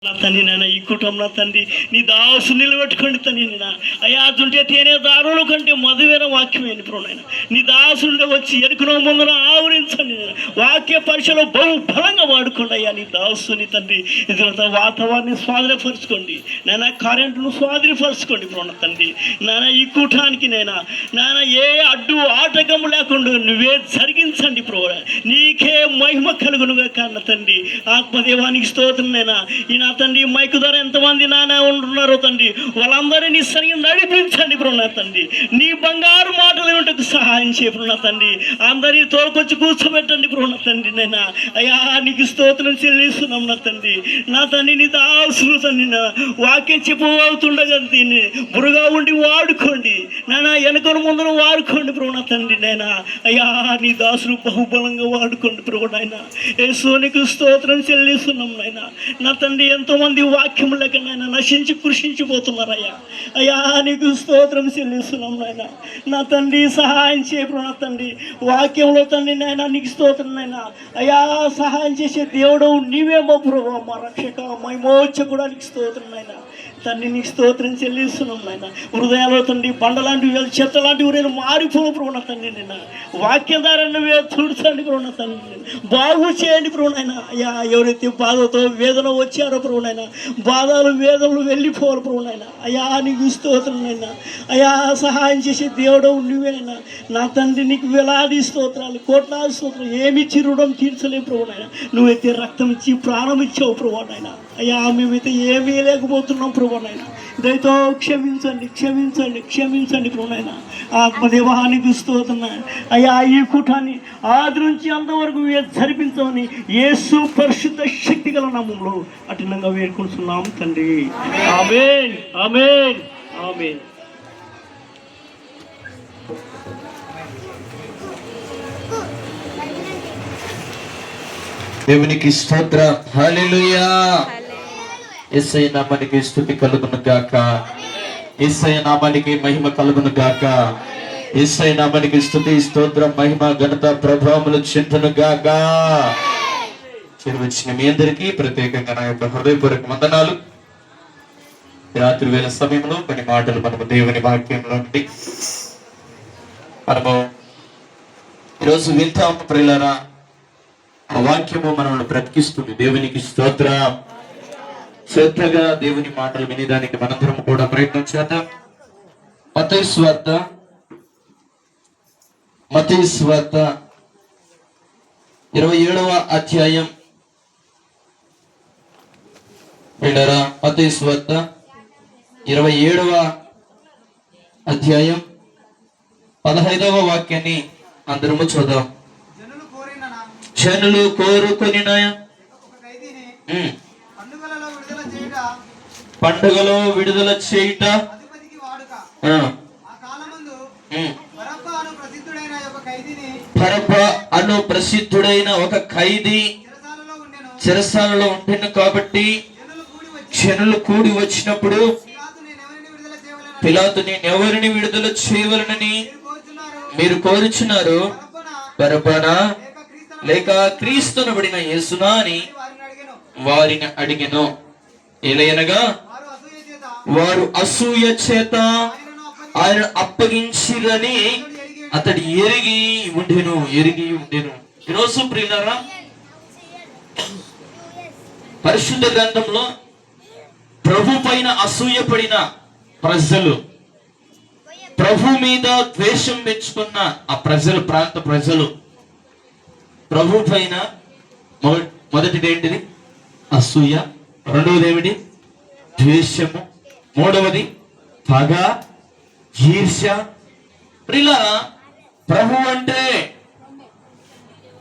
నా తండ్రి నాయన ఈ కుటుంబంలో తండ్రి నీ దాసు నిలబెట్టుకోండి తండ్రి నేను అయ్యా దుంటే తేనే దారుల కంటే మధువైన వాక్యమేని ప్రోనైనా నీ దాసుండే వచ్చి ఎరుకున ముందున ఆవరించండి వాక్య పరీక్షలో బహు బలంగా వాడుకోండి అయ్యా నీ దాసుని తండ్రి ఇదంతా వాతావరణాన్ని స్వాధీనపరుచుకోండి నాయన కరెంటును స్వాధీనపరుచుకోండి ప్రోణ తండ్రి నాయన ఈ కూటానికి నాయన ఏ అడ్డు ఆటకం లేకుండా నువ్వే జరిగించండి ప్రో నీకే మహిమ కలుగునుగా కారణ తండ్రి ఆత్మదేవానికి స్తోత్రం నైనా ఈ నా తండ్రి మైకు ద్వారా ఎంతమంది నాన్న ఉంటున్నారో తండ్రి వాళ్ళందరినీ సరిగ్గా నడిపించండి బ్రో నా తండ్రి నీ బంగారు మాటలు ఏమిటకు సహాయం చేయరు నా తండ్రి అందరినీ తోలుకొచ్చి కూర్చోబెట్టండి బ్రో నా తండ్రి నైనా అయ్యా నీకు స్తోత్రం చెల్లిస్తున్నాం నా తండ్రి నీ దాసులు తండ్రి నా వాక్యం చెప్పబోతుండగా దీన్ని బురుగా ఉండి వాడుకోండి నాన్న వెనకను ముందును వాడుకోండి బ్రో నా తండ్రి నైనా అయ్యా నీ దాసులు బహుబలంగా వాడుకోండి బ్రో నాయన యేసు నీకు స్తోత్రం చెల్లిస్తున్నాం నాయన నా తండ్రి ఎంతోమంది వాక్యం లేక నాయన నశించి కృషించిపోతున్నారయ్యా అయ్యా నీకు స్తోత్రం చెల్లిస్తున్నాం నాయన నా తండ్రి సహాయం చేయరు నా తండ్రి వాక్యంలో తండ్రి నాయన నీకు స్తోత్రం నాయన అయ్యా సహాయం చేసే దేవుడు నీవే మా ప్రభు మా రక్షక మహిమోచ్చకుడా నీకు స్తోత్రం నాయన తండ్రి నీకు స్తోత్రం చెల్లిస్తున్నాం నాయన హృదయాల్లో తండ్రి బండలాంటివి చెత్త లాంటివి నేను మారిపోవు ప్రభు తండ్రి నిన్న వాక్యం ద్వారా నువ్వే తుడుచండి ప్రభు తండ్రి బాగు చేయండి ప్రభు నాయన అయ్యా ఎవరైతే బాధతో వేదన వచ్చారో ప్రభు నాయన బాధలు వేదనలు వెళ్ళిపోవాలి ప్రభు నాయన అయ్యా నీకు స్తోత్రం నాయన అయ్యా సహాయం చేసే దేవుడు నువ్వేనైనా నా తండ్రి నీకు వేలాది స్తోత్రాలు కోట్లాది స్తోత్రాలు ఏమిచ్చి రుణం తీర్చలేవు ప్రభు నాయన నువ్వైతే రక్తం ఇచ్చి ప్రాణం ఇచ్చావు ప్రభు నాయన అయ్యా మేమైతే ఏమీ లేకపోతున్నాం ప్రభు నాయన దయతో క్షమించండి ప్రభు నాయన ఆత్మదేవానికి స్తోత్రం అయ్యా ఈ కూటాన్ని ఆది నుంచి అంతవరకు జరిపించమని యేసు పరిశుద్ధ శక్తి గల నామములో అటునంగా వేడుకుంటున్నాం తండ్రి ఆమేన్ ఆమేన్ ఆమేన్. దేవునికి స్తోత్రం హల్లెలూయా. యేసయ్య నామానికి స్తుతి కలుగును గాక, యేసయ్య నామానికి మహిమ కలుగును గాక, యేసయ్య నామానికి స్తుతి స్తోత్రం మహిమ ఘనత ప్రభావములు చెందును గాక. వచ్చిన మీ అందరికీ ప్రత్యేకంగా నా యొక్క హృదయపూర్వక వందనాలు. రాత్రి వేళ సమయంలో కొన్ని మాటలు మనము దేవుని వాక్యంలో నుండి మనము ఈరోజు వింటాము ప్రియులారా. ఆ వాక్యము మనల్ని బ్రతికిస్తుంది. దేవునికి స్తోత్రం. శ్రద్ధగా దేవుని మాటలు వినేదానికి మనందరం కూడా ప్రయత్నం చేద్దాం. మత్తయి సువార్త 27వ అధ్యాయం వినరా. మత్తయి సువార్త 27వ అధ్యాయం 15వ వాక్యాన్ని అందరము చూద్దాం. జనులు కోరుకొని పండుగలో విడుదల చేయుట బరబ్బా అను ప్రసిద్ధుడైన ఒక ఖైదీ చెరసాలలో ఉండెను. కాబట్టి జనులు కూడి వచ్చినప్పుడు పిలాతు నేనెవరిని విడుదల చేయవలనని మీరు కోరుచున్నారు, బరబ్బనా లేక క్రీస్తునబడిన యేసునా అని వారిని అడిగెను. ఎలయనగా వారు అసూయ చేత ఆయన అప్పగించిరని అతడు ఎరిగి ఉండెను. ఈరోజు ప్రియులారా, పరిశుద్ధ గ్రంథంలో ప్రభు పైన అసూయపడిన ప్రజలు, ప్రభు మీద ద్వేషం పెంచుకున్న ఆ ప్రజలు, ప్రాంత ప్రజలు, ప్రభు పైన మొదటిది ఏంటిది? అసూయ. రెండవది ఏమిటి? ద్వేషము. మూడవది పగ, ఈర్ష్య. ప్రియులారా, ప్రభు అంటే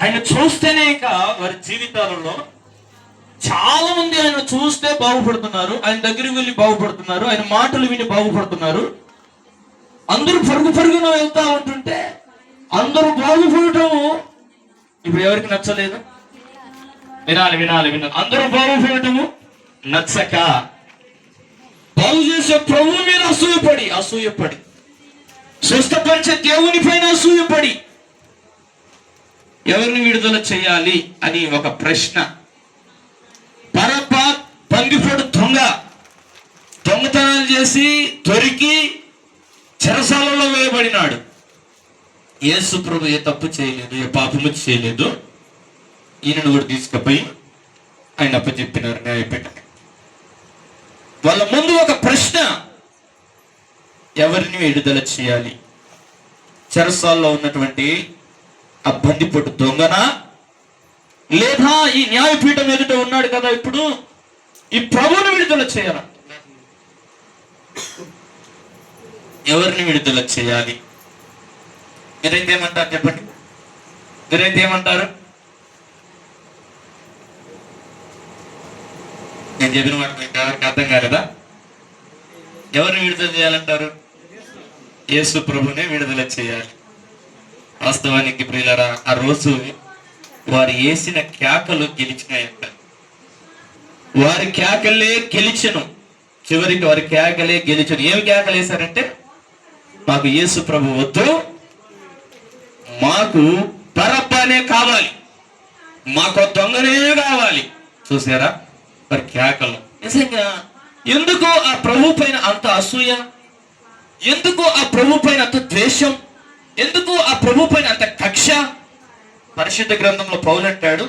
ఆయన చూస్తేనే ఇక వారి జీవితాలలో చాలా మంది ఆయన చూస్తే బాగుపడుతున్నారు, ఆయన దగ్గరికి వెళ్ళి బాగుపడుతున్నారు, ఆయన మాటలు విని బాగుపడుతున్నారు. అందరూ పరుగున వెళ్తా ఉంటుంటే అందరూ బాగుపడటం ఇప్పుడు ఎవరికి నచ్చలేదు? వినాలి. అందరూ బాగుపడటము నచ్చక బాగు చేసే ప్రభు మీద అసూయపడి స్వస్థపరిచే దేవుని పైన అసూయపడి ఎవరిని విడుదల చేయాలి అని ఒక ప్రశ్న. బందిపోటు దొంగతనాలు చేసి దొరికి చెరసాలలో వేయబడినాడు. యేసు ప్రభు ఏ తప్పు చేయలేదు, ఏ పాపము చేయలేదు. ఈయనను కూడా తీసుకుపోయి ఆయన అప్పచెప్పినారు న్యాయపీఠం. వాళ్ళ ముందు ఒక ప్రశ్న, ఎవరిని విడుదల చేయాలి? చెరసాల్లో ఉన్నటువంటి ఆ బందిపోటు దొంగనా, లేదా ఈ న్యాయపీఠం ఎదుట ఉన్నాడు కదా ఇప్పుడు ఈ ప్రభువుని విడుదల చేయాల? ఎవరిని విడుదల చేయాలి? మీరైతే ఏమంటారు చెప్పండి? మీరైతే ఏమంటారు? నేను చెప్పిన మాట ఎవరికి అర్థం కాలేదా? ఎవరిని విడుదల చేయాలంటారు? యేసు ప్రభునే విడుదల చేయాలి. వాస్తవానికి ప్రియులారా, ఆ రోజు వారు వేసిన కేకలు గెలిచినాయంట. వారి కేకలే గెలిచను. చివరికి వారి కేకలే గెలిచను. ఏమి కేకలు వేశారంటే, మాకు యేసు ప్రభు వద్దు, మాకు బరబ్బనే కావాలి, మాకు దొంగనే కావాలి. చూసారా వారి కేకలు? నిజంగా ఎందుకు ఆ ప్రభు పైన అంత అసూయ? ఎందుకు ఆ ప్రభు పైన అంత ద్వేషం? ఎందుకు ఆ ప్రభు పైన అంత కక్ష? పరిశుద్ధ గ్రంథంలో పౌలు అంటాడు,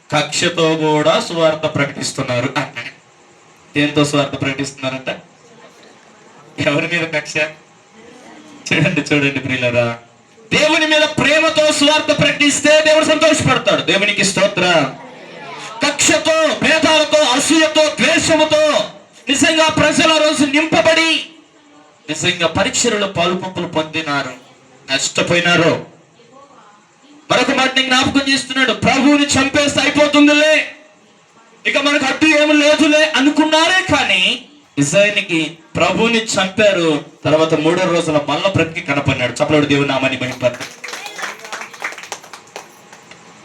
కక్షతో కూడా సువార్త ప్రకటిస్తున్నారు అన్నాడు. దేంతో సువార్త ప్రకటిస్తున్నారంట? ఎవరి మీద కక్ష? చూడండి ప్రియులారా, దేవుని మీద ప్రేమతో సువార్త ప్రకటిస్తే దేవుడు సంతోషపడతాడు. దేవునికి స్తోత్రం. కక్షతో, భేదాలతో, అసూయతో, ద్వేషముతో నిజంగా ప్రజల రోజు నింపబడి నిజంగా పరీక్షలలో పాలు పంపులు పొందినారు, నష్టపోయినారు. మరొక మాట జ్ఞాపకం చేస్తున్నాడు, ప్రభువుని చంపేస్తే అయిపోతుందిలే, ఇక మనకు అడ్డు ఏమి లేదులే అనుకున్నారే, కానీ నిజానికి ప్రభువుని చంపారు. తర్వాత 3వ రోజుల మళ్ళా బ్రతికి కనపడినాడు. చప్పలోడు దేవుని నామాన్ని మహిమపరచు.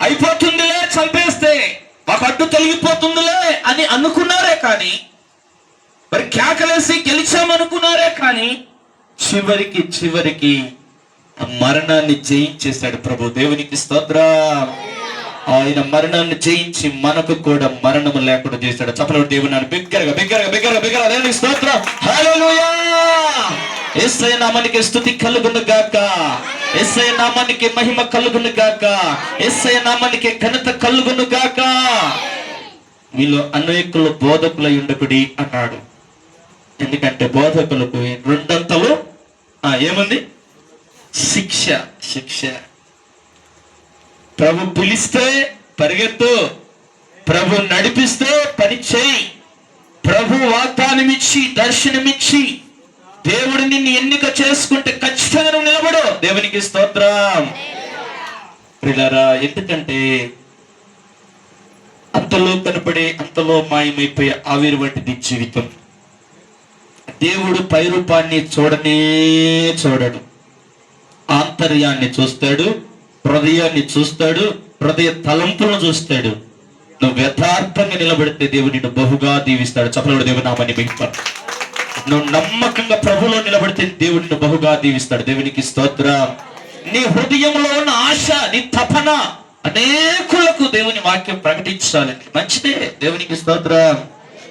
అయిపోతుందిలే, చంపేస్తే మాకు అడ్డు తొలగిపోతుందిలే అని అనుకున్నారే, కానీ మరి కేకలేసి గెలిచామనుకున్నారే, కానీ చివరికి మరణాన్ని జయించేశాడు ప్రభు. దేవునికి స్తోత్రం. ఆయన మరణాన్ని జయించి మనకు కూడా మరణము లేకుండా చేశాడు. చప్పలోడు దేవుని బిగ్గరగా దేవునికి స్తోత్రం. హల్లెలూయా. యేసయ్య నామానికి స్తుతి కలుగును గాక. యేసయ్య నామానికి మహిమ కలుగును గాక. యేసయ్య నామానికి ఘనత కలుగును గాక. మీలో అనేకులు బోధకులై ఉండకుడి అన్నాడు. ఎందుకంటే బోధకులకు 2 అంతలు ఏముంది? శిక్ష. ప్రభు పిలిస్తే పరిగెత్తు, ప్రభు నడిపిస్తే పని చేయి, ప్రభు వాగ్దానం ఇచ్చి దర్శనమిచ్చి దేవుడు నిన్ను ఎన్నిక చేసుకుంటే ఖచ్చితంగా నువ్వు నిలబడు. దేవునికి స్తోత్రం. ప్రియులారా, ఎందుకంటే అంతలో కనపడే అంతలో మాయమైపోయే ఆవిరి వంటిది జీవితం. దేవుడు పై రూపాన్ని చూడడు, ఆంతర్యాన్ని చూస్తాడు, హృదయాన్ని చూస్తాడు, హృదయ తలంపులను చూస్తాడు. నువ్వు యథార్థంగా నిలబడితే దేవుడు నిన్ను బహుగా దీవిస్తాడు. చప్పలోడు దేవుని నామాన్ని మహిమపరచు. నువ్వు నమ్మకంగా ప్రభులో నిలబడితే దేవుడు నిన్ను బహుగా దీవిస్తాడు. దేవునికి స్తోత్రం. నీ హృదయంలో ఉన్న ఆశ, నీ తపన అనేకులకు దేవుని వాక్యం ప్రకటించాలని, మంచిదే. దేవునికి స్తోత్రం.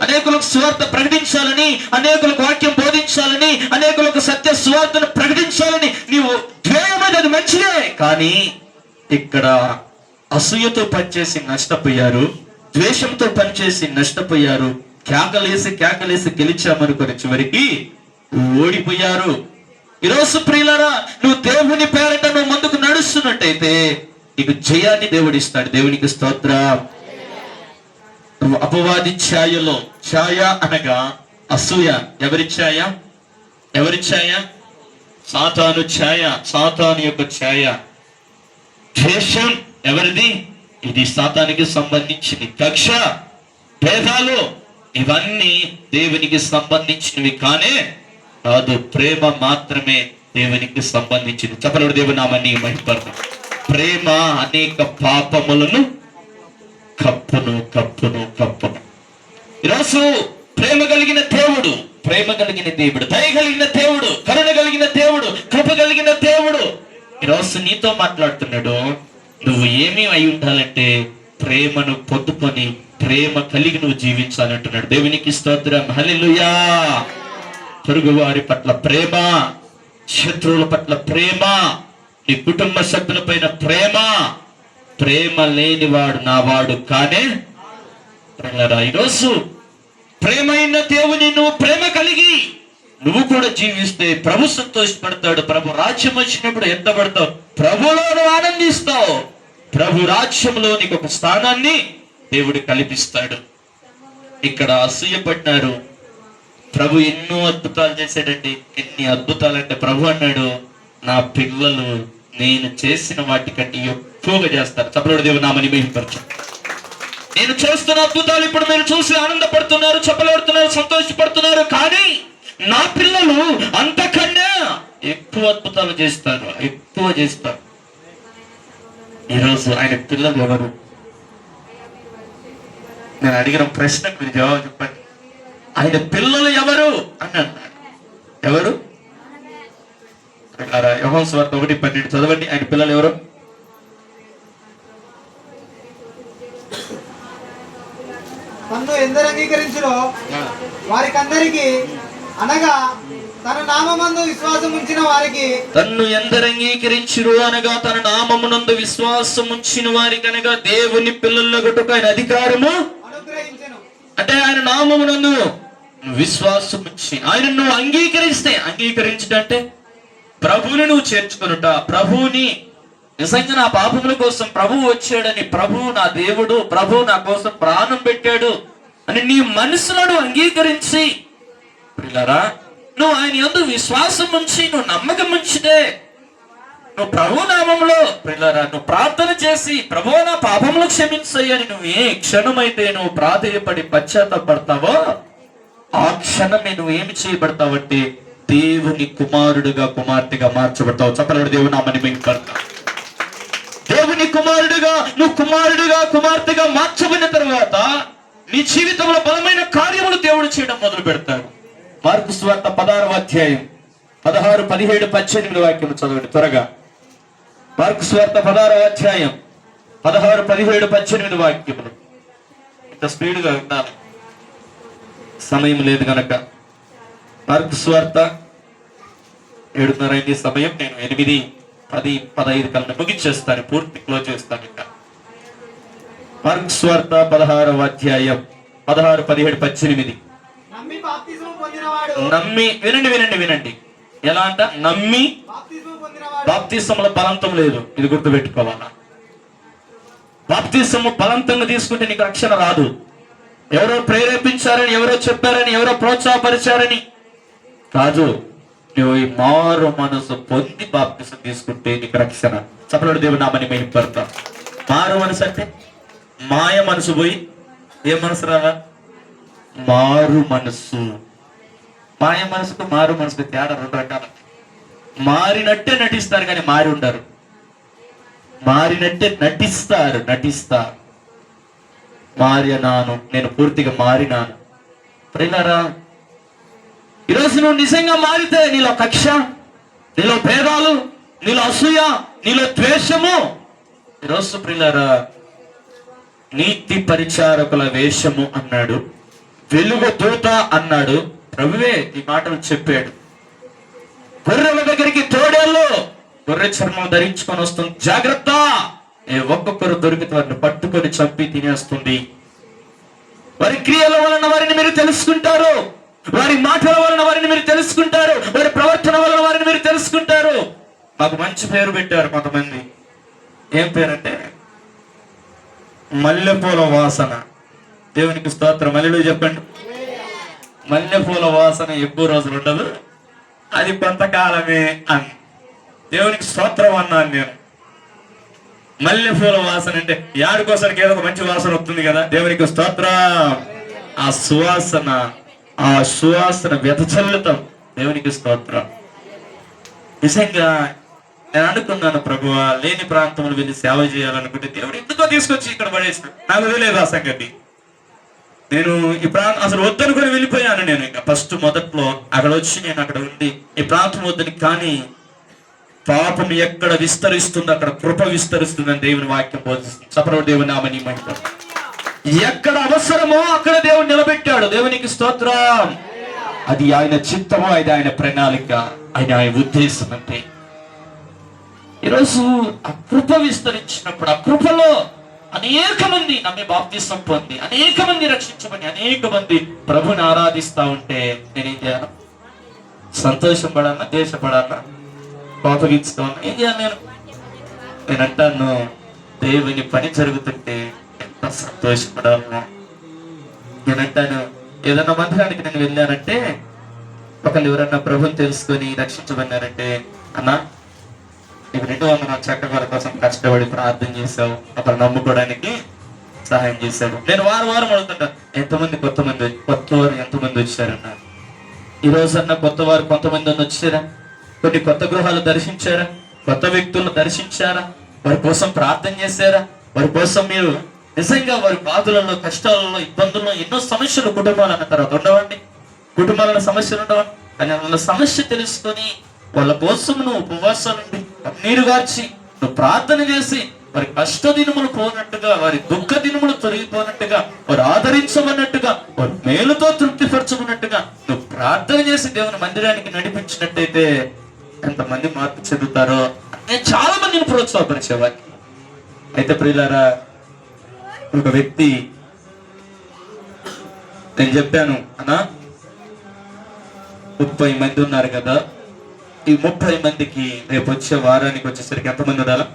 అనేకులకు సువార్త ప్రకటించాలని, అనేకులకు వాక్యం బోధించాలని, అనేకులకు సత్య సువార్తను ప్రకటించాలని నీవు ధ్యేయమైనది మంచిదే. కానీ ఇక్కడ అసూయతో పనిచేసి నష్టపోయారు, ద్వేషంతో పనిచేసి నష్టపోయారు, కేకలేసి గెలిచామనుకొని చివరికి ఓడిపోయారు. ఈరోజు ప్రియులారా, నువ్వు దేవుని పేరట నువ్వు ముందుకు నడుస్తున్నట్టయితే నీకు జయాన్ని దేవుడిస్తాడు. దేవునికి స్తోత్రం. అపవాది ఛాయ అనగా అసూయ. ఎవరి ఛాయ? సాతాను ఛాయ, సాతాను యొక్క ఛాయ. ద్వేషం ఎవరిది? ఇది సాతానికి సంబంధించింది. కక్ష, భేదాలు ఇవన్నీ దేవునికి సంబంధించినవి కానే కాదు. ప్రేమ మాత్రమే దేవునికి సంబంధించింది. చప్పలోడు దేవుని నామాన్ని మహిమపరచు. ప్రేమ అనేక పాపములను కప్పును. ఈరోజు ప్రేమ కలిగిన దేవుడు, దయ కలిగిన దేవుడు, కరుణ కలిగిన దేవుడు, కృప కలిగిన దేవుడు ఈరోజు నీతో మాట్లాడుతున్నాడు. నువ్వు ఏమీ అయి ఉండాలంటే ప్రేమను పొందుకొని ప్రేమ కలిగి నువ్వు జీవించాలి అంటున్నాడు. దేవునికి స్తోత్రం. హల్లెలూయా. పొరుగు వారి పట్ల ప్రేమ, శత్రువుల పట్ల ప్రేమ, నీ కుటుంబ సభ్యుల పైన ప్రేమ. ప్రేమ లేనివాడు నా వాడు కానే. ఈరోజు ప్రేమ అయిన దేవుని నువ్వు ప్రేమ కలిగి నువ్వు కూడా జీవిస్తే ప్రభు సంతోషపడతాడు. ప్రభు రాజ్యం వచ్చినప్పుడు ఎంత పడతావు? ప్రభులో నువ్వు ఆనందిస్తావు. ప్రభు రాజ్యంలో నీకు ఒక స్థానాన్ని దేవుడు కల్పిస్తాడు. ఇక్కడ అసూయపడినారు. ప్రభు ఎన్నో అద్భుతాలు చేశాడండి. ఎన్ని అద్భుతాలు అంటే ప్రభు అన్నాడు, నా పిల్లలు నేను చేసిన వాటికంటే ఎక్కువగా చేస్తారు. చప్పలోడు దేవుని నామని మహిమపరచు. నేను చేస్తున్న అద్భుతాలు ఇప్పుడు మీరు చూసి ఆనందపడుతున్నారు, చప్పలాడుతున్నారు, సంతోషపడుతున్నారు. కానీ నా పిల్లలు అంతకన్నా ఎక్కువ అద్భుతాలు చేస్తారు, ఎక్కువ చేస్తారు. ఈరోజు ఆయన పిల్లలు ఎవరు? నేను అడిగిన ప్రశ్నకు మీరు జవాబు చెప్పండి. ఆయన పిల్లలు ఎవరు అని అన్నాడు. ఎవరు? యోహాను సువార్త 1:12 చదవండి. ఆయన పిల్లలు ఎవరు? తన్ను ఎందరు అంగీకరించురో వారికందరికి, అనగా తన నామమందు విశ్వాసం ఉంచిన వారికి, తన్ను ఎందరు అంగీకరించురు అనగా తన నామమునందు విశ్వాసం ఉంచిన వారికి, అనగా దేవుని పిల్లలగుటకు ఆయన అధికారము అనుగ్రహించెను. అంటే ఆయన నామమునందు విశ్వాసం ఉంచి ఆయన నువ్వు అంగీకరిస్తే, అంగీకరించడంటే ప్రభువుని నువ్వు చేర్చుకునుట. ప్రభువుని నిజంగా నా పాపముల కోసం ప్రభువు వచ్చాడని, ప్రభువు నా దేవుడు, ప్రభువు నా కోసం ప్రాణం పెట్టాడు అని నీ మనసులో నువ్వు అంగీకరించి పిల్లరా నువ్వు ఆయన యందు విశ్వాసం ఉంచి నువ్వు నమ్మకం ఉంచితే, నువ్వు ప్రభు నామంలో పిల్లరా నువ్వు ప్రార్థన చేసి ప్రభువు నా పాపములు క్షమించయ్యని నువ్వు ఏ క్షణమైతే నువ్వు ప్రాధేయపడి పశ్చాత్తపడతావో ఆ క్షణమే నువ్వు ఏమి చేయబడతావంటే దేవుని కుమారుడుగా కుమార్తెగా మార్చబడతావు. చప్పలోడు దేవుని నామని మహిమపడతావు. దేవుని కుమారుడుగా నువ్వు కుమారుడుగా కుమార్తెగా మార్చబడిన తర్వాత నీ జీవితంలో బలమైన కార్యములు దేవుడు చేయడం మొదలు పెడతాడు. మార్కు సువార్త 16వ అధ్యాయం 16, 17, 18 వాక్యం చదవండి త్వరగా. మార్కు సువార్త 16వ అధ్యాయం 16, 17, 18 వాక్యములు. ఇంత స్పీడ్గా విన్నాను, సమయం లేదు గనక. మార్కు సువార్త 7:30 అయింది సమయం. నేను 8, 10, 15 కల్లా ముగించేస్తాను, పూర్తి క్లోజ్ చేస్తాను. ఇంకా మార్కు సువార్త 16వ అధ్యాయం 16, 17, 18. నమ్మి బాప్తిస్మము పొందినవాడు, నమ్మి వినండి. ఎలా అంట? నమ్మి బాప్తిస్మము పొందినవాడు. బాప్తిసంలో బలంతం లేదు, ఇది గుర్తుపెట్టుకోవాలా. బాప్తిసము బలంతంగా తీసుకుంటే నీకు రక్షణ రాదు. ఎవరో ప్రేరేపించారని, ఎవరో చెప్పారని, ఎవరో ప్రోత్సాహపరిచారని కాదు. నువ్వు ఈ మారు మనసు పొంది బాప్తిసం తీసుకుంటే నీకు రక్షణ. చప్పలోడు దేవుని నామని మహిమపడతా. మారు మనసు అంటే మాయ మనసు పోయి ఏ మనసు రావా? మారు మనసు. మాయ మనసుకు మారు మనసుకు తేడా 2 రకాలు. మారినట్టే నటిస్తారు కానీ మారి ఉండరు. మారినట్టే నటిస్తారు. మారినాను, నేను పూర్తిగా మారినాను. ప్రియులారా, ఈరోజు నువ్వు నిజంగా మారితే నీలో కక్ష, నీలో భేదాలు, నీలో అసూయ, నీలో ద్వేషము. ఈరోజు ప్రియులారా, నీతి పరిచారకుల వేషము అన్నాడు, వెలుగు దూత అన్నాడు. ప్రభువే ఈ మాటలు చెప్పాడు. గొర్రెల దగ్గరికి తోడేళ్ళు గొర్రె చర్మం ధరించుకొని వస్తుంది, జాగ్రత్త, ఒక్కొక్కరు దొరికితే వారిని పట్టుకొని చంపి తినేస్తుంది. వారి క్రియల వలన వారిని మీరు తెలుసుకుంటారు, వారి మాటల వలన వారిని మీరు తెలుసుకుంటారు, వారి ప్రవర్తన వలన వారిని మీరు తెలుసుకుంటారు. మాకు మంచి పేరు పెట్టారు కొంతమంది. ఏం పేరంటే మల్లెపూల వాసన. దేవునికి స్తోత్రం. మల్లెలు చెప్పండి. మల్లెపూల వాసన ఎక్కువ రోజులు ఉండదు, అది కొంతకాలమే అని. దేవునికి స్తోత్రం అన్నాను నేను. మల్లెపూల వాసన అంటే యాడికోసానికి ఏదో ఒక మంచి వాసన వస్తుంది కదా. దేవునికి స్తోత్రం. ఆ సువాసన వెదజల్లుతాం. దేవునికి స్తోత్రం. నిజంగా నేను అనుకున్నాను, ప్రభువా లేని ప్రాంతంలో వెళ్ళి సేవ చేయాలనుకుంటే దేవుడు ఎందుకో తీసుకొచ్చి ఇక్కడ పడేసిన. నాకు తెలియదు ఆ సంగతి. నేను ఈ ప్రాంతం అసలు వద్దనుకొని వెళ్ళిపోయాను. నేను ఇంకా మొదట్లో అక్కడ వచ్చి నేను అక్కడ ఉండి ఈ ప్రాంతం వద్దని, కానీ పాపం ఎక్కడ విస్తరిస్తుందో అక్కడ కృప విస్తరిస్తుందని దేవుని వాక్యం బోధిస్తుంది. చెప్పడం దేవుని నామని మహిమ. ఎక్కడ అవసరమో అక్కడ దేవుడు నిలబెట్టాడు. దేవునికి స్తోత్రం. అది ఆయన చిత్తము, అది ఆయన ప్రణాళిక, ఆయన ఉద్దేశం. అంటే ఈరోజు ఆ కృప విస్తరించినప్పుడు ఆ కృపలో అనేక మంది నమ్మి బాప్తిసం పొంది, అనేక మంది రక్షించబడి, అనేక మంది ప్రభుని ఆరాధిస్తా ఉంటే నేనేం చేయాలి? సంతోషం పడాలా? దేశపడాలా? కోపగించుకోవాలా? ఏం చేయాలి? నేను అంటాను, దేవుని పని జరుగుతుంటే ఎంత సంతోషపడాలను. నేను అంటాను, ఏదన్నా మందిరానికి నేను వెళ్ళానంటే, ఒకళ్ళు ఎవరన్నా ప్రభుని తెలుసుకొని రక్షించబడినారంటే, అన్నా నీకు 200 చక్కల కోసం కష్టపడి ప్రార్థన చేశావు, ఒకరు నమ్ముకోవడానికి సహాయం చేశాడు. నేను వారం అడుగుతుంటా, ఎంతమంది కొత్త వారు ఎంతమంది వచ్చారన్నా? ఈ రోజన్నా కొత్త వారు కొంతమంది వచ్చారా? కొన్ని కొత్త గృహాలు దర్శించారా? కొత్త వ్యక్తులను దర్శించారా? వారి కోసం ప్రార్థన చేశారా? వారి కోసం మీరు నిజంగా వారి బాధలలో, కష్టాలలో, ఇబ్బందుల్లో ఎన్నో సమస్యలు కుటుంబాలు అన్న తర్వాత ఉండవండి. కుటుంబాలలో సమస్యలు ఉండవండి. కానీ వాళ్ళ సమస్య తెలుసుకొని వాళ్ళ కోసం నువ్వు ఉపవాసాలు నుండి కన్నీరు గార్చి నువ్వు ప్రార్థన చేసి వారి కష్ట దినములు పోనట్టుగా, వారి దుఃఖ దినములు తొలగిపోనట్టుగా, వారు ఆదరించమన్నట్టుగా, వారి మేలుతో తృప్తిపరచమన్నట్టుగా నువ్వు ప్రార్థన చేసి దేవుని మందిరానికి నడిపించినట్టయితే ఎంతమంది మార్పు చెందుతారో నేను చాలా మందిని ప్రోత్సాహపరిచేవాడిని. అయితే ప్రియులారా, ఒక వ్యక్తి, నేను చెప్పాను అన్నా 30 మంది ఉన్నారు కదా, ఈ 30 మందికి రేపు వచ్చే వారానికి వచ్చేసరికి ఎంతమంది ఉండాలా?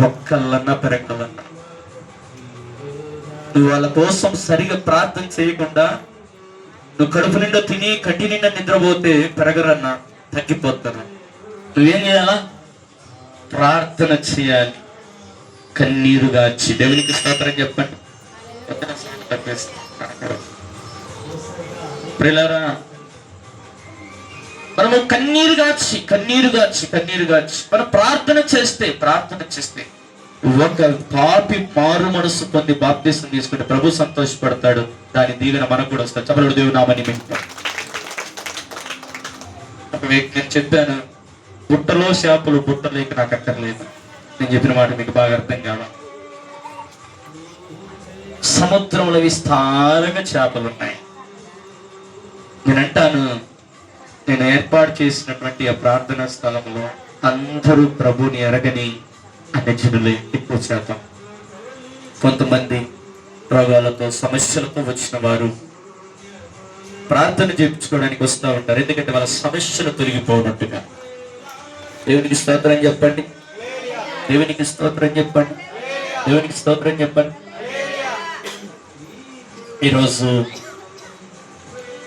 ఒక్కళ్ళన్నా పెరగలన్నా. నువ్వు వాళ్ళ కోసం సరిగా ప్రార్థన చేయకుండా నువ్వు కడుపు నిండా తిని కంటి నిండా నిద్రపోతే పెరగరన్నా, తగ్గిపోతారు. నువ్వేం చేయాలా? ప్రార్థన చేయాలి, కన్నీరు గార్చి. దేవునికి స్తోత్రం చెప్పండి. ప్రియులారా, మనము కన్నీరు గార్చి మనం ప్రార్థన చేస్తే ఒక పాపి మారు మనసు పొంది బాప్తిసం తీసుకుంటే ప్రభు సంతోషపడతాడు. దాని దీవెన మనకు కూడా వస్తుంది. చెప్పలేడు దేవుని నామని. ఒక వ్యక్తి, నేను చెప్పాను, బుట్టలో చేపలు బుట్టలేక నాకు అక్కర్లేదు. నేను చెప్పిన మాట మీకు బాగా అర్థం కావాలి. సముద్రంలో విస్తారంగా చేపలు ఉన్నాయి. నేనంటాను, నేను ఏర్పాటు చేసినటువంటి ఆ ప్రార్థనా స్థలంలో అందరూ ప్రభుని ఎరగని అన్యజనులే ఎక్కువ శాతం. కొంతమంది రోగాలతో, సమస్యలతో వచ్చిన వారు ప్రార్థన చేయించుకోవడానికి వస్తూ ఉంటారు. ఎందుకంటే వాళ్ళ సమస్యలు తొలగిపోనట్టుగా. దేవునికి స్తోత్రం చెప్పండి. దేవునికి స్తోత్రం చెప్పండి. దేవునికి స్తోత్రం చెప్పండి. ఈరోజు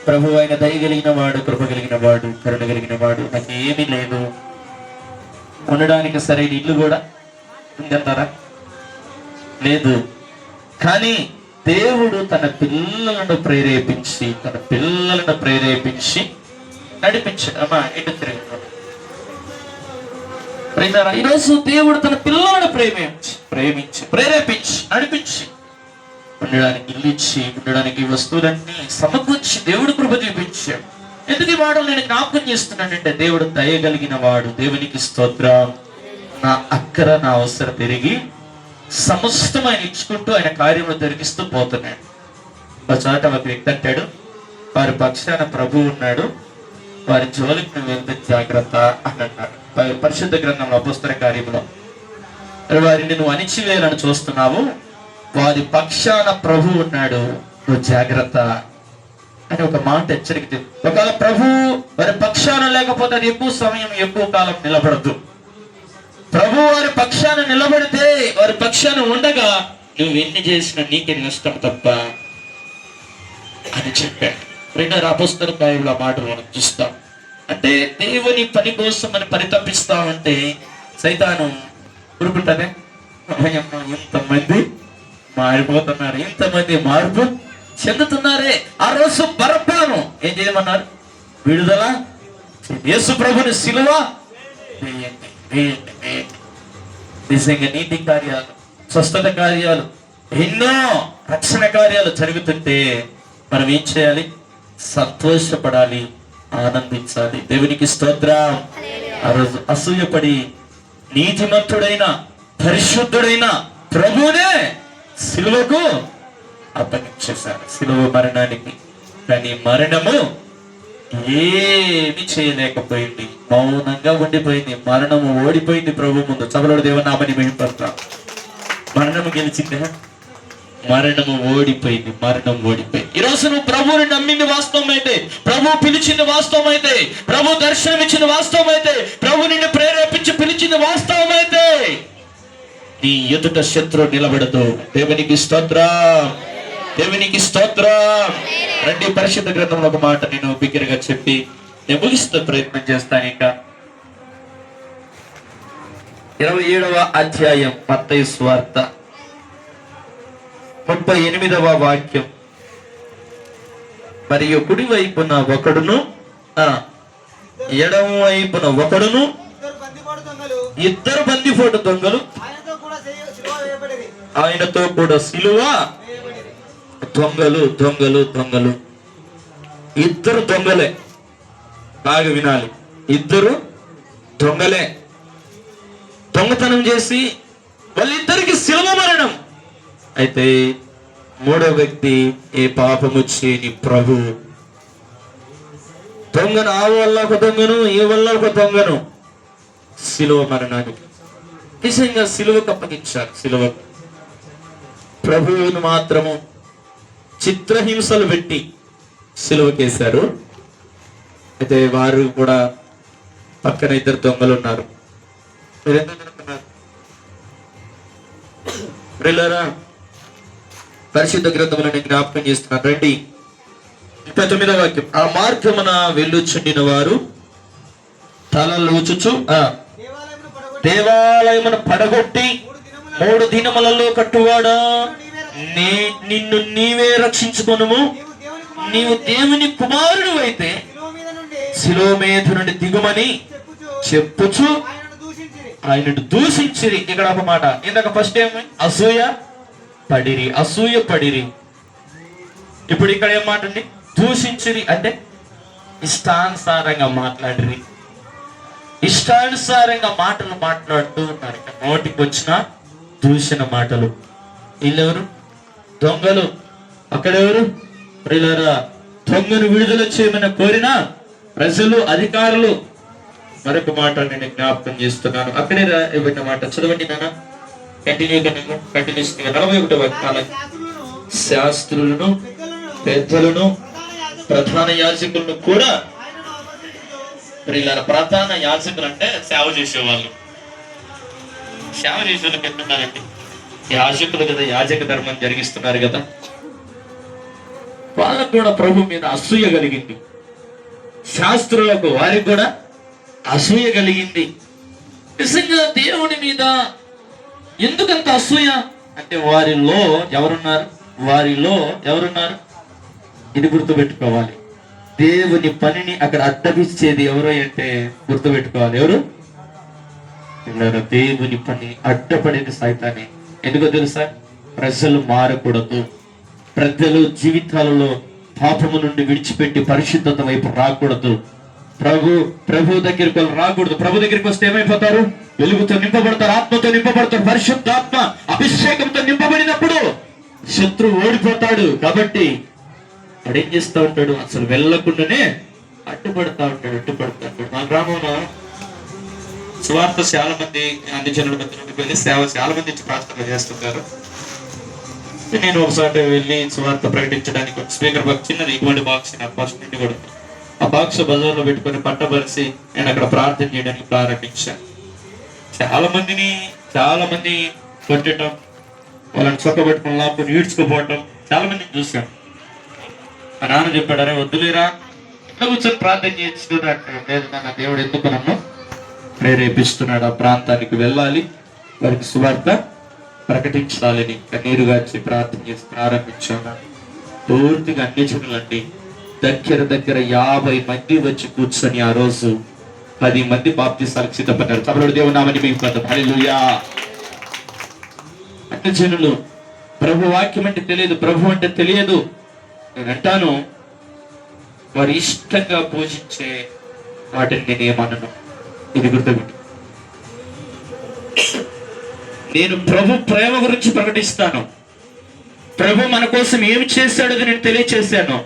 ప్రభు ఆయన దయ కలిగిన వాడు, కృప కలిగిన వాడు, కరుణ కలిగిన వాడు. నాకు ఏమీ లేదు, ఉండడానికి సరైన ఇల్లు కూడా ఉందంటారా? లేదు. కానీ దేవుడు తన పిల్లలను ప్రేరేపించి నడిపించాడు. అమ్మా ఎటు తిరిగి ఈరోజు దేవుడు తన పిల్లలను ప్రేరేపించి నడిపించి ఉండడానికి ఇల్లు ఇచ్చి, ఉండడానికి వస్తువులన్నీ సమకూర్చి దేవుడు కృప చూపించాడు. ఎందుకు ఈ మాటలు నేను జ్ఞాపకం చేస్తున్నానంటే, దేవుడు దయగలిగిన వాడు. దేవునికి స్తోత్రం. నా అక్కర, నా అవసరం తిరిగి సమస్తం ఆయన ఇచ్చుకుంటూ ఆయన కార్యములు జరిగిస్తూ పోతున్నాడు. ఒక చోట ఒక వ్యక్తి అంటాడు, వారి పక్షాన ప్రభు ఉన్నాడు, వారి జోలికి నువ్వు వెళ్తే జాగ్రత్త అని అన్నాడు. పరిశుద్ధ గ్రంథంలో అపోస్తల కార్యంలో, వారిని నువ్వు అణిచివేయాలని చూస్తున్నావు, వారి పక్షాన ప్రభు ఉన్నాడు, నువ్వు జాగ్రత్త అని ఒక మాట హెచ్చరిక. ఒకవేళ ప్రభు వారి పక్షాన లేకపోతే అది ఎక్కువ సమయం, ఎక్కువ కాలం నిలబడదు. ప్రభు వారి పక్షాన నిలబడితే, వారి పక్షాన ఉండగా నువ్వు ఎన్ని చేసినా నీకే నష్టం తప్ప అని చెప్పాడు. 2 అపోస్తల కార్యంలో ఆ మాటలు మనం చూస్తాం. అంటే దేవుని పని కోసం అని పరితపిస్తా ఉంటే సైతాను ఊరుకుంటానే, ఇంతమంది మారిపోతున్నారు, ఇంతమంది మార్పు చెందుతున్నారే. ఆ రోజు బరబ్బను ఏం చేయమన్నారు? విడుదల, యేసు ప్రభుని సిలువ వేయండి. నిజంగా నీతి కార్యాలు, స్వస్థత కార్యాలు, ఎన్నో రక్షణ కార్యాలు జరుగుతుంటే మనం ఏం చేయాలి? సంతోషపడాలి, ఆనందించాలి. దేవునికి స్తోత్రం. ఆ రోజు అసూయపడి నీతిమంతుడైన పరిశుద్ధుడైన ప్రభువునే సిలువకు అప్పగించేశారు, సిలువ మరణానికి. కానీ మరణము ఏమి చేయలేకపోయింది, మౌనంగా ఉండిపోయింది. మరణము ఓడిపోయింది ప్రభు ముందు. చబలోడు దేవనామని మహిమపడతాం. మరణము గెలిచిందా? మరణము ఓడిపోయింది, మరణం ఓడిపోయింది. ఈరోజు నువ్వు ప్రభువుని నమ్మింది వాస్తవం అయితే, ప్రభు పిలిచింది వాస్తవం అయితే, ప్రభు దర్శనం ఇచ్చింది వాస్తవం అయితే, ప్రభు నిన్ను ప్రేరేపించి పిలిచింది వాస్తవం అయితే, నీ ఎదుట శత్రువు నిలబడదు. దేవునికి స్తోత్రం, దేవునికి స్తోత్రం. రండి, పరిశుద్ధ గ్రంథంలో ఒక మాట నేను బిగ్గరగా చెప్పి నేను ముగిస్తూ ప్రయత్నం చేస్తాను. ఇంకా 27వ అధ్యాయం మత్తయి సువార్త 38వ వాక్యం. మరియు కుడి వైపున ఒకడును ఎడమ వైపున ఒకడును ఇద్దరు బందిపోటు దొంగలు ఇద్దరు బందిపోటు దొంగలు ఆయనతో కూడా సిలువ దొంగలు దొంగలు దొంగలు ఇద్దరు దొంగలే. బాగా వినాలి, ఇద్దరు దొంగలే. దొంగతనం చేసి వాళ్ళిద్దరికి సిలువ మరణం. అయితే మూడో వ్యక్తి ఏ పాపము చేయని ప్రభు. దొంగను ఆ వల్ల ఒక దొంగను, ఈ వల్ల ఒక దొంగను సిలువ మరణానికి నిజంగా సిలువకు అప్పగించారు. సిలువ ప్రభువును మాత్రము చిత్రహింసలు పెట్టి సిలువకేశారు. అయితే వారు కూడా పక్కన ఇద్దరు దొంగలు ఉన్నారు. పరిశుద్ధ గ్రంథంలో నేను జ్ఞాపకం చేస్తున్నాను. రండి, 29వ వాక్యం. ఆ మార్గమున వెళ్ళుచుండిన వారు తలలూచుచు దేవాలయమును పడగొట్టి 3 దినములలో కట్టువాడా, నిన్ను నీవే రక్షించుకొనుము, నీవు దేవుని కుమారుడు అయితే శిలువ మీద నుండి దిగుమని చెప్పుచు ఆయనను దూషించిరి. ఇక్కడ ఒక మాట, ఇందాక ఫస్ట్ ఏమి అసూయ పడిరి, అసూయ పడిరి. ఇప్పుడు ఇక్కడ ఏం మాట అండి? దూషించిరి అంటే ఇష్టానుసారంగా మాట్లాడిరి, ఇష్టానుసారంగా మాటలు మాట్లాడుతూ ఉన్నారు. నోటికి వచ్చిన దూషణ మాటలు. వీళ్ళెవరు? దొంగలు. అక్కడెవరు? ప్రియులారా, దొంగను విడుదల చేయమని కోరిన ప్రజలు, అధికారులు. మరొక మాట నేను జ్ఞాపకం చేస్తున్నాను. అక్కడే ఇవ్వబడిన మాట చదవండి నాన్న, కంటిన్యూగా 41వ వాక్యం. శాస్త్రులను, పెద్దలను, ప్రధాన యాజకులను కూడా. ప్రియులారా, ప్రధాన యాజకులు అంటే సేవ చేసేవాళ్ళు. సేవ చేసేవాళ్ళకి ఎట్లున్నారండి? యాజకులు కదా, యాజక ధర్మం జరిగిస్తున్నారు కదా. వాళ్ళకు కూడా ప్రభు మీద అసూయ కలిగింది. శాస్త్రులకు, వారికి కూడా అసూయ కలిగింది. నిజంగా దేవుని మీద ఎందుకంత అసూయ అంటే వారిలో ఎవరున్నారు? ఇది గుర్తుపెట్టుకోవాలి. దేవుని పనిని అక్కడ అడ్డగిచ్చేది ఎవరు అంటే గుర్తుపెట్టుకోవాలి. ఎవరు? దేవుని పని అడ్డపడేది సైతానే. ఎందుకో తెలుసా? ప్రజలు మారకూడదు, ప్రజలు జీవితాలలో పాపము నుండి విడిచిపెట్టి పరిశుద్ధత వైపు రాకూడదు, ప్రభు దగ్గరికి రాకూడదు. ప్రభు దగ్గరికి వస్తే ఏమైపోతారు? వెలుగుతో నింపబడతారు, ఆత్మతో నింపబడతారు. పరిశుద్ధాత్మ అభిషేకంతో నింపబడినప్పుడు శత్రువు ఓడిపోతాడు. కాబట్టి వాడేం చేస్తూ ఉంటాడు? అసలు వెళ్ళకుండానే అడ్డుపడతా ఉంటాడు. మా గ్రామంలో సువార్త చాలా మంది అన్ని జనుల మధ్య వెళ్ళి సేవ చాలా మంది ప్రార్థనలు చేస్తుంటారు. నేను ఒకసారి వెళ్ళి సువార్త ప్రకటించడానికి స్పీకర్ బాక్స్, చిన్నది ఇటువంటి బాక్స్ నాకు ఫస్ట్ నుండి కూడా, ఆ బాక్స్ బజార్లో పెట్టుకొని పట్టబరిసి నేను అక్కడ ప్రార్థన చేయడానికి ప్రారంభించాను. చాలా మంది కొట్టడం, వాళ్ళని చొక్కబెట్టుకుని లాక్కుని ఈడ్చుకుపోవటం చాలా మందిని చూశాను. మా నాన్న చెప్పాడు, అరే వద్దులేరా, ఇట్లా కూర్చొని ప్రార్థన చేస్తున్నాడు. లేదు నాన్న, దేవుడు ఎందుకు నన్ను ప్రేరేపిస్తున్నాడు, ఆ ప్రాంతానికి వెళ్ళాలి, వారికి సువార్త ప్రకటించాలని కన్నీరుగా ప్రార్థన చేసి ప్రారంభించాను. పూర్తిగా అన్ని జనులండి, దగ్గర 50 మంది వచ్చి కూర్చొని ఆ రోజు 10 మంది బాప్తిసాలకు సిద్ధపడ్డారు. తమలో దేవునామని మీకు పదం. హల్లెలూయా. అన్ని జనులు ప్రభు వాక్యం అంటే తెలియదు, ప్రభు అంటే తెలియదు. నేను అంటాను, వారు ఇష్టంగా పూజించే వాటిని నేనేమనను. ఇది గుర్తుపెట్టు. నేను ప్రభు ప్రేమ గురించి ప్రకటిస్తాను. ప్రభు మన కోసం ఏమి చేశాడో నేను తెలియచేశాను.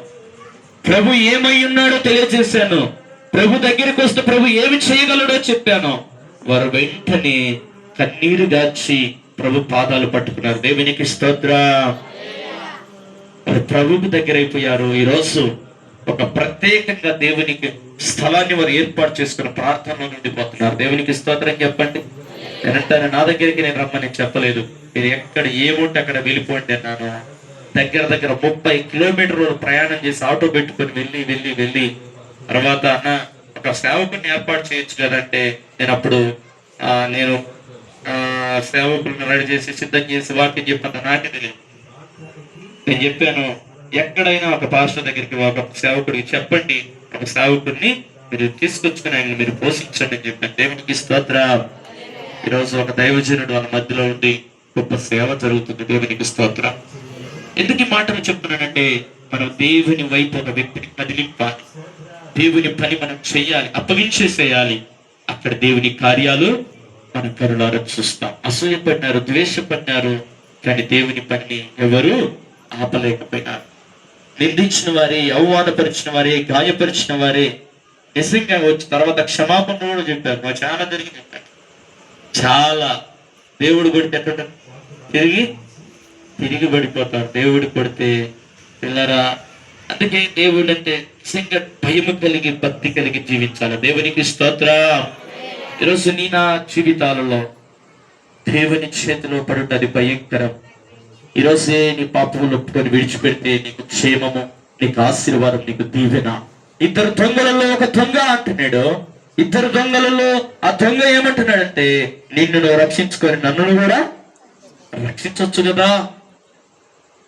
ప్రభు ఏమై ఉన్నాడో తెలియజేశాను. ప్రభు దగ్గరికి వస్తే ప్రభు ఏమి చేయగలడో చెప్పాను. వారు వెంటనే కన్నీరు దాచి ప్రభు పాదాలు పట్టుకున్నారు. దేవునికి స్తోత్రం. వారు ప్రభుకు దగ్గర అయిపోయారు. ఈరోజు ఒక ప్రత్యేకంగా దేవునికి స్థలాన్ని వారు ఏర్పాటు చేసుకుని ప్రార్థనలో ఉండిపోతున్నారు. దేవునికి స్తోత్రం చెప్పండి. నేనంటాను, నా దగ్గరికి నేను రమ్మని చెప్పలేదు. మీరు ఎక్కడ ఏముంటే అక్కడ వెళ్ళిపోండి అన్నాను. దగ్గర 30 కిలోమీటర్లు ప్రయాణం చేసి ఆటో పెట్టుకొని వెళ్ళి తర్వాత అన్న ఒక సేవకుని ఏర్పాటు చేయొచ్చు కదంటే, నేను అప్పుడు నేను సేవకులను రెడీ చేసి సిద్ధం చేసి వాక్యం చెప్పంత నాకే తెలియదు. నేను చెప్పాను, ఎక్కడైనా ఒక పాస్టర్ దగ్గరికి ఒక సేవకుడికి చెప్పండి, ఒక సేవకుడిని మీరు తీసుకొచ్చుకుని ఆయన మీరు పోషించండి అని చెప్పాను. దేవునికి స్తోత్రం. ఈరోజు ఒక దైవజనుడు వాళ్ళ మధ్యలో ఉండి గొప్ప సేవ జరుగుతుంది. దేవునికి స్తోత్రం. ఎందుకు ఈ మాటలు చెప్తున్నానంటే, మనం దేవుని వైపు ఒక వ్యక్తిని కదిలింపాలి. దేవుని పని మనం చెయ్యాలి, అప్పగించేసేయాలి. అక్కడ దేవుని కార్యాలు మనం కరుణారా చూస్తాం. అసూయపడినారు, ద్వేషపడినారు, కానీ దేవుని పనిని ఎవరు ఆపలేకపోయినారు. నిందించిన వారే, అవమానపరిచిన వారే, గాయపరిచిన వారే నిజంగా వచ్చి తర్వాత క్షమాపణ కూడా చెప్పారు. మా చాలా జరిగి చెప్పారు. చాలా దేవుడు కొడితే ఎక్కడ తిరిగి పడిపోతారు. దేవుడు కొడితే పిల్లరా, అందుకే దేవుడు అంటే నిజంగా భయం కలిగి భక్తి కలిగి జీవించాలి. దేవునికి స్తోత్రం. ఈరోజు నా జీవితాలలో దేవుని చేతిలో పడుతుంది భయంకరం. ఈరోజే నీ పాపములు ఒప్పుకొని విడిచిపెడితే నీకు క్షేమము, నీకు ఆశీర్వాదం, నీకు దీవెన. 2 దొంగలలో ఒక దొంగ అంటున్నాడు. 2 దొంగలలో ఆ దొంగ ఏమంటున్నాడంటే, నిన్ను నువ్వు రక్షించుకొని నన్ను కూడా రక్షించవచ్చు కదా.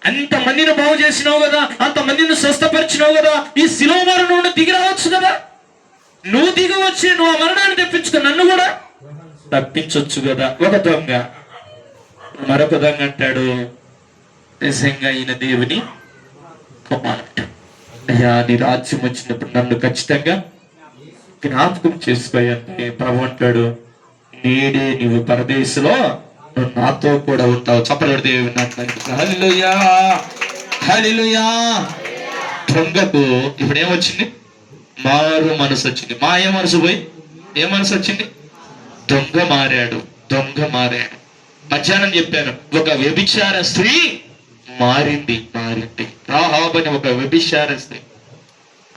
అంతమందిని బాగు చేసినావు కదా, అంతమందిని స్వస్థపరిచినావు కదా, ఈ శిలువ మరణం నుండి దిగి రావచ్చు కదా. నువ్వు దిగి వచ్చి నువ్వు ఆ మరణాన్ని తెప్పించుకొని నన్ను కూడా తప్పించవచ్చు కదా. ఒక దొంగ. మరొక దొంగ అంటాడు, నిజంగా ఈయన దేవుని కుమారుడు. అయ్యా, నీ రాజ్యం వచ్చినప్పుడు నన్ను ఖచ్చితంగా జ్ఞాపకం చేసుకోయంటే ప్రభు అంటాడు, నేడే నీవు పరదేశంలో నువ్వు నాతో కూడా ఉంటావు. చప్పటి దేవుని హల్లెలూయా, హల్లెలూయా. దొంగకు ఇప్పుడు ఏమొచ్చింది? మారు మనసు వచ్చింది. ఏ మనసు పోయి ఏ మనసు వచ్చింది? దొంగ మారాడు. మధ్యాహ్నం చెప్పాను, ఒక వ్యభిచార స్త్రీ మారింది. రాహాబు అని ఒక వ్యభిచార స్త్రీ.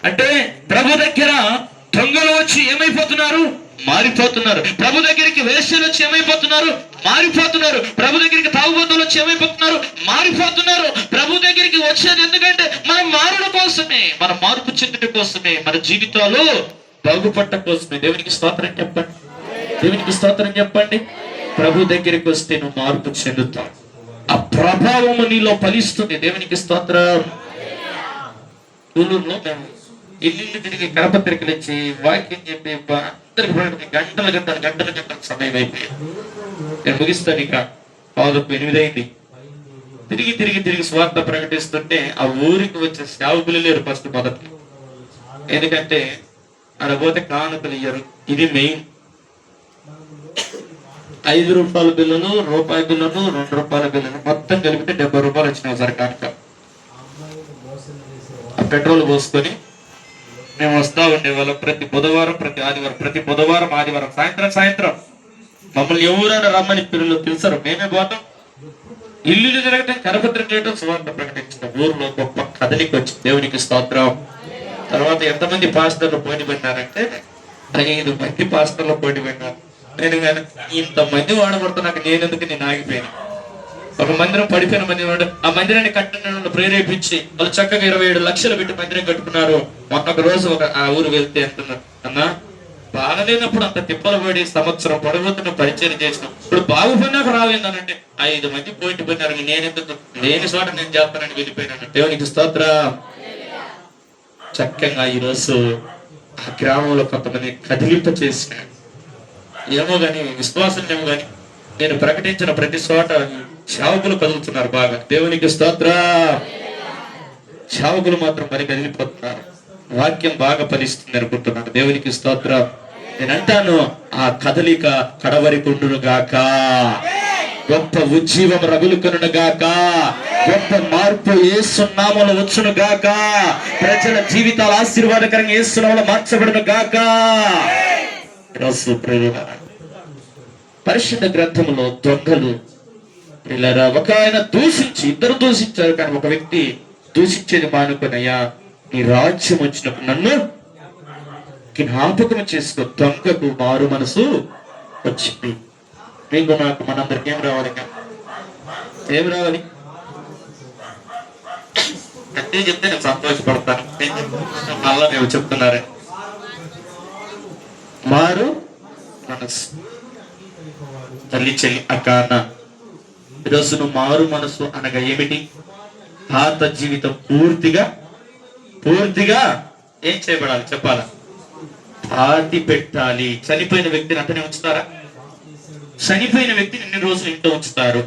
అంటే ప్రభు దగ్గర దొంగలు వచ్చి ఏమైపోతున్నారు? మారిపోతున్నారు. ప్రభు దగ్గరికి వేశ్యలు వచ్చి ఏమైపోతున్నారు? మారిపోతున్నారు. ప్రభు దగ్గరికి తాగుబోతులు వచ్చి ఏమైపోతున్నారు? మారిపోతున్నారు. ప్రభు దగ్గరికి వచ్చేది ఎందుకంటే మనం మారడం కోసమే, మన మార్పు చెందడం కోసమే, మన జీవితాలు బాగుపడటం కోసమే. దేవునికి స్తోత్రం చెప్పండి. దేవునికి స్తోత్రం చెప్పండి. ప్రభు దగ్గరికి వస్తే నువ్వు మార్పు చెందుతావు. ఆ ప్రభావము నీలో ఫలిస్తుంది. దేవునికి స్తోత్రం. ఊళ్ళూరులో మేము ఇల్లు తిరిగి కరపత్రికలు ఇచ్చి వాక్యం చెప్పి అందరికి గంటల సమయం అయిపోయింది. నేను ముగిస్తాను. ఇక 8 అయింది. తిరిగి స్వార్థ ప్రకటిస్తుంటే ఆ ఊరికి వచ్చే సేవకులు లేరు ఫస్ట్ మొదటి. ఎందుకంటే అక్కడ పోతే కానుకలు ఇయ్యరు. ఇది మెయిన్. 5 రూపాయల బిల్లులు, రూపాయి బిల్లులు, 2 రూపాయల బిల్లులు మొత్తం కలిపితే 70 రూపాయలు వచ్చినాయి సార్ కానుక. ఆ పెట్రోల్ పోసుకొని మేము వస్తా ఉండేవాళ్ళం. ప్రతి బుధవారం, ప్రతి ఆదివారం, ప్రతి బుధవారం ఆదివారం సాయంత్రం మమ్మల్ని ఎవరైనా రమ్మని పిల్లలు పిలుస్తారు, మేమే పోతాం. ఇల్లు తిరగటం, కరపత్రం చేయడం, సువార్త ప్రకటించడం. ఊర్లో గొప్ప కదలికి వచ్చి దేవునికి స్తోత్రం. తర్వాత ఎంతమంది పాస్టర్లు పోటీ పెట్టారంటే 5 మంది పాస్టర్లు పోటీ పెట్టారు. నేను కానీ ఇంతమంది వాడబడుతున్నాక నేను ఆగిపోయాను. ఒక మందిరం పడిపోయిన మందిరం, ఆ మందిరాన్ని కట్టిన ప్రేరేపించి వాళ్ళు చక్కగా 27 లక్షలు పెట్టి మందిరం కట్టుకున్నారు. ఒక రోజు ఆ ఊరు వెళ్తే అంటున్నారు, అన్నా బాగలేనప్పుడు అంత తిప్పలు పడి సంవత్సరం పొడవుతున్న పరిచయం చేసినాం, ఇప్పుడు బాగుపడినాక రావేందనంటే 5 మంది పోయింటి పోయినారు. నేనెందుకు లేని చోట నేను చేస్తానని వెళ్ళిపోయినాను. దేవునికి స్తోత్రం. చక్కగా ఈరోజు ఆ గ్రామంలో కొంతమంది కదిలింప చేసిన ఏమో గాని, విశ్వాసం ఏమో గాని, నేను ప్రకటించిన ప్రతి చోట సేవకులు కదులుతున్నారు బాగా. దేవునికి స్తోత్రం. సేవకులు మాత్రం మరి కదిలిపోతున్నారు. వాక్యం బాగా ఫలిస్తుంది అనుకుంటున్నాను. దేవునికి స్తోత్రం. నేనంటాను ఆ కదలిక కడవరికి ఉండును గాక, గొప్ప ఉజ్జీవం రగులుకొనును గాక, గొప్ప మార్పు యేసు నామములో వచ్చును గాక, ప్రజల జీవితాలు ఆశీర్వాదకరంగా యేసు నామములో మార్చబడును గాక. పరిశుద్ధ గ్రంథంలో దొంగలు పిల్లరా, ఒక ఆయన దూషించి, ఇద్దరు దూషించారు, కానీ ఒక వ్యక్తి దూషించేది మానుకొని, అయ్యా నీ రాజ్యం వచ్చినప్పుడు నన్ను జ్ఞాపకం చేసుకో. దొంగకు మారు మనసు వచ్చింది. మీకు నాకు మనందరికి ఏం రావాలి? ఏం రావాలి? అన్నీ చెప్తే నేను సంతోషపడతాను. మళ్ళా నేను చెప్తున్నారే, మారు మనసు. తల్లి, చెల్లి, అక్క, అన్న, ఈరోజు నువ్వు మారు మనసు అనగా ఏమిటి? పాత జీవితం పూర్తిగా ఏం చేయబడాలి చెప్పాలా? పాతి పెట్టాలి. చనిపోయిన వ్యక్తిని అంటనే ఉంచుతారా? చనిపోయిన వ్యక్తిని ఎన్ని రోజులు ఇంట్లో ఉంచుతారు?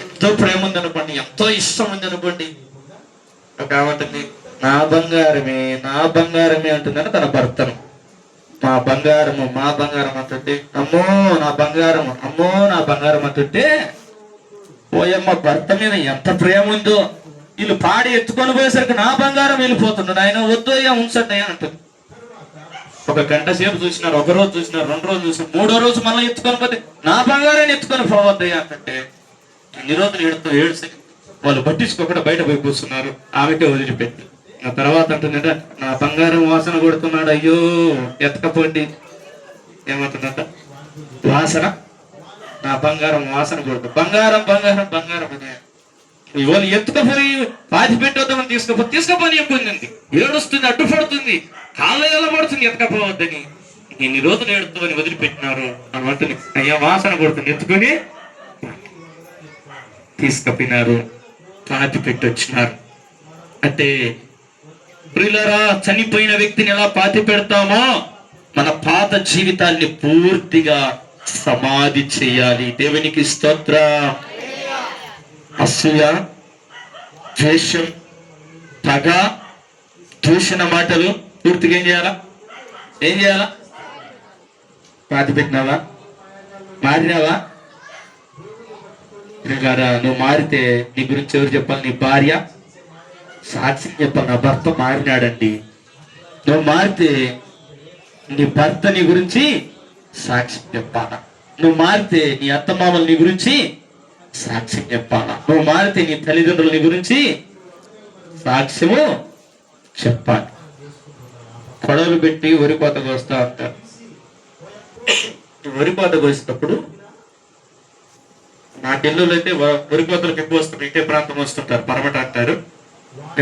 ఎంతో ప్రేమ ఉందనుకోండి, ఎంతో ఇష్టం ఉందనుకోండి, కాబట్టి నా బంగారమే అంటుందని తన భర్తను, మా బంగారం అంటుంటే, అమ్మో నా బంగారం అంటుంటే, ఓయమ్మ భర్త మీద ఎంత ప్రేమ ఉందో, వీళ్ళు పాడి ఎత్తుకొని పోయేసరికి నా బంగారం వెళ్ళిపోతున్నాడు, ఆయన వద్దు అయ్యా ఉంచండి అయ్యా అంటుంది. ఒక గంట సేపు చూసినారు, ఒక రోజు చూసినారు, 2 రోజులు చూసినారు, 3వ రోజు మళ్ళీ ఎత్తుకొని పోతే నా బంగారాన్ని ఎత్తుకొని పోవద్దయ్యా అంటే, ఇన్ని రోజులు ఏడుస్తే వాళ్ళు పట్టించుకోకుండా బయట పోయి కూర్చున్నారు. ఆమెకే వదిలిపెట్టి ఆ తర్వాత అంటుందంట, నా బంగారం వాసన కొడుతున్నాడు, అయ్యో ఎత్తకపోండి. ఏమంటుందంట? వాసన, నా బంగారం వాసన కొడుతుంది. బంగారం అనే ఇవాళ ఎత్తుకపోయి పాతి పెట్టొద్దామని తీసుకుపోని ఎక్కుంది, ఏడుస్తుంది, అడ్డుపడుతుంది, కాళ్ళ ఎలా పడుతుంది, ఎత్తకపోవద్దని. ఇన్ని రోజులు ఏడుతూ అని వదిలిపెట్టినారు అని అంటుంది. అయ్యా వాసన కొడుతుంది, ఎత్తుకొని తీసుకుపోయినారు, పాతి పెట్టి వచ్చినారు. అంటే ప్రియులారా, చనిపోయిన వ్యక్తిని ఎలా పాతి పెడతామో మన పాత జీవితాన్ని పూర్తిగా సమాధి చేయాలి. దేవునికి స్తోత్రం. అసూయ, ద్వేషం, పగ, దూషణ మాటలు పూర్తిగా ఏం చేయాలా? పాతి పెట్టినావా? మారినావా? నువ్వు మారితే నీ గురించి ఎవరు చెప్పాలి? నీ భార్య సాక్ష్యం చెప్పాలి, నా భర్త మారినాడండి. నువ్వు మారితే నీ భర్త నీ గురించి సాక్ష్యం చెప్పాలా? నువ్వు మారితే నీ అత్తమామలు నీ గురించి సాక్ష్యం చెప్పాలా? నువ్వు మారితే నీ తల్లిదండ్రులు నీ గురించి సాక్ష్యము చెప్పాలి. కొడవలు పెట్టి వరి కోత కోస్తా అంటారు. వరి కోత కోసేటప్పుడు నా ఢిల్లీలో అయితే వరి కోతలకు ఎక్కువ వస్తారు, ఇటే ప్రాంతం వస్తుంటారు, పరమట అంటారు.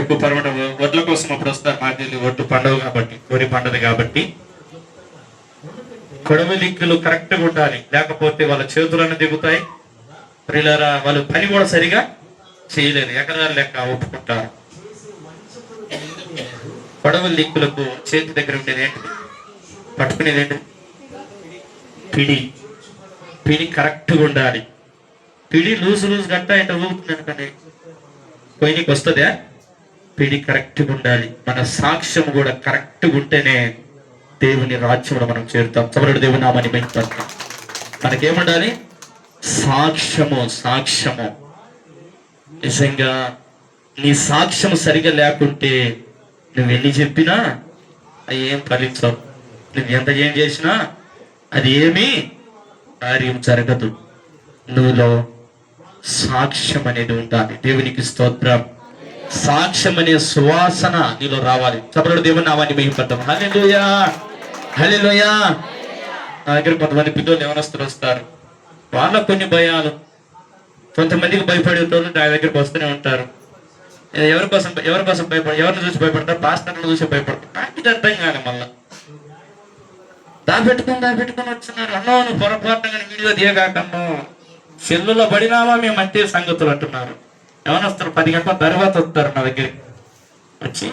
ఎక్కువ పరమట వడ్ల కోసం అప్పుడు వస్తారు. మా ఢిల్లీ ఒడ్డు పండుగ కాబట్టి, వరి పండుగ కాబట్టి కొడవలిక్కులు కరెక్ట్గా ఉండాలి, లేకపోతే వాళ్ళ చేతులన్నీ దిగుతాయి. ప్రియులారా, వాళ్ళు పని కూడా సరిగా చేయలేదు, ఎకరాలు లెక్క ఒప్పుకుంటారు. కొడవలిక్కులకు చేతి దగ్గర ఉండేది ఏంటి? పట్టుకునేది ఏంటి? పిడి కరెక్ట్గా ఉండాలి. పిడి లూజు గట్ట ఏంటో ఊగుతుంది అనుకోండి, కొయ్యకి వస్తుందా? పిడి కరెక్ట్గా ఉండాలి. మన సాక్ష్యం కూడా కరెక్ట్గా ఉంటేనే దేవుని రాజ్యంలో మనం చేరుతాం. చవరుడు దేవుని నామాన్ని పెంచుతాం. మనకేముండాలి? సాక్ష్యము. నిజంగా నీ సాక్ష్యం సరిగా లేకుంటే నువ్వు ఎన్ని చెప్పినా అవి ఏం ఫలించవు. నువ్వు ఎంత ఏం చేసినా అది ఏమీ కార్యం జరగదు. నువ్వులో సాక్ష్యం అనేది ఉండాలి. దేవునికి స్తోత్రం. సాక్ష్యం అనే సువాసన నీలో రావాలి. చపరుడు దేవుని నామాన్ని మహిమపడతాం. హల్లెలూయా. నా దగ్గర కొంతమంది పిల్లలు యవనస్తులు వస్తారు, వాళ్ళకు కొన్ని భయాలు, కొంతమందికి భయపడేటోళ్ళు నా దగ్గరికి వస్తూనే ఉంటారు. ఎవరి కోసం ఎవరిని చూసి భయపడతారు? పాస్టర్లను చూసి భయపడతారు. నాకు ఇది అర్థం కాదు. మళ్ళా దాపెట్టుకొని వచ్చినారు. అన్నో నువ్వు పొరపాటుగా వీడియో దిగగాకన్నో, సెల్లులో పడినావా మేము అంతే సంగతులు అంటున్నారు. యవనస్తులు 10 గంటల తర్వాత వస్తారు నా దగ్గరికి వచ్చి,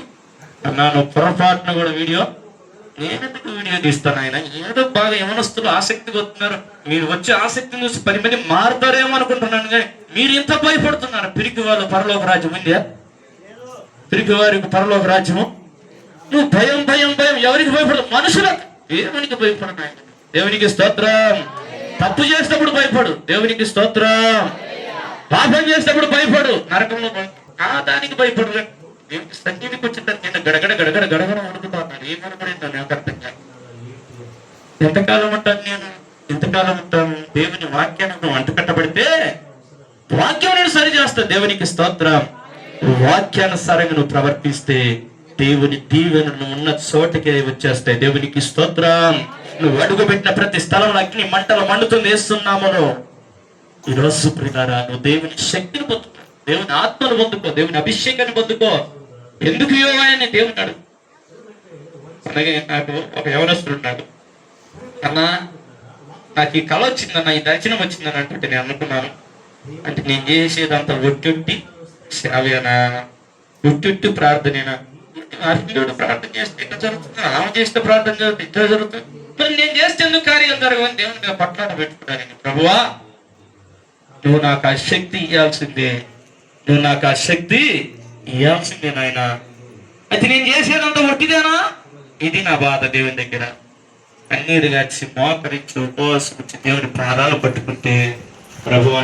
అన్నా నువ్వు పొరపాటున కూడా వీడియో, నేనెందుకు వీడియో తీస్తాను ఆయన, ఏదో బాగా యవనస్తులు ఆసక్తిగా వస్తున్నారు. మీరు వచ్చే ఆసక్తిని చూసి 10 మంది మారుతారేమో అనుకుంటున్నాను, కానీ మీరు ఇంత భయపడుతున్నారు. పిరికి వాళ్ళు పరలోక రాజ్యం ఉందా? పిరికి వారికి పరలోక రాజ్యము? నువ్వు భయం ఎవరికి భయపడదు? మనుషులకు. దేవునికి భయపడు నాయన. దేవునికి స్తోత్రం. తప్పు చేసినప్పుడు భయపడు, దేవునికి స్తోత్రం. పాపం చేసినప్పుడు భయపడు, నరకంలో దానికి భయపడు. దేవునికి సన్నిధికి వచ్చిన నేను గడగడ గడగడ గడగడ అడుగుతాను. ఏమనబడిందో నాకు అర్థం కాదు. ఎంతకాలం ఉంటాను నేను, ఎంతకాలం ఉంటాను? దేవుని వాక్యాన్ని నువ్వు అంటకట్టబడితే వాక్యం నేను సరి చేస్తా. దేవునికి స్తోత్రం. వాక్యానుసారంగా నువ్వు ప్రవర్తిస్తే దేవుని దీవెనలు ఉన్న చోటకే వచ్చేస్తాయి. దేవునికి స్తోత్రం. నువ్వు అడుగుపెట్టిన ప్రతి స్థలంలో అగ్ని మంటలు మండుతుంది వేస్తున్నామును. ఈరోజు ప్రియులారా, నువ్వు దేవుని శక్తిని పొందుకో, దేవుని ఆత్మను పొందుకో, దేవుని అభిషేకాన్ని పొందుకో. ఎందుకు యోగాయని దేవుని అడుగు. అలాగే నాకు ఒక యవనస్తుడు ఉన్నాడు. అన్నా, నాకు ఈ కళ వచ్చిందన్న, ఈ దర్శనం వచ్చిందని అంటుంటే నేను అనుకున్నాను, అంటే నేను చేసేదంతా ఒట్టి సేవేనా, ఒట్టి ప్రార్థనేనా? అర్జునుడు ప్రార్థన చేస్తే ఇట్లా జరుగుతుంది, ఆమె చేస్తే ప్రార్థన చేస్తే ఇట్లా జరుగుతుంది, మరి నేను చేస్తే ఎందుకు కార్యం జరగని దేవుని మీద పట్లాట పెట్టుకున్నాను. ప్రభువా, నువ్వు నాకు ఆ శక్తి ఇవ్వాల్సిందే, నువ్వు నాకు ఆ శక్తి ఇవ్వాల్సిందే నాయన. అయితే నేను చేసేదంతా ఒట్టిదేనా? ఇది నా బాధ. దేవుని దగ్గర కన్నీరు గాచి మోకరించి ఉపవాసం వచ్చి దేవుని పాదాలు పట్టుకుంటే ప్రభువా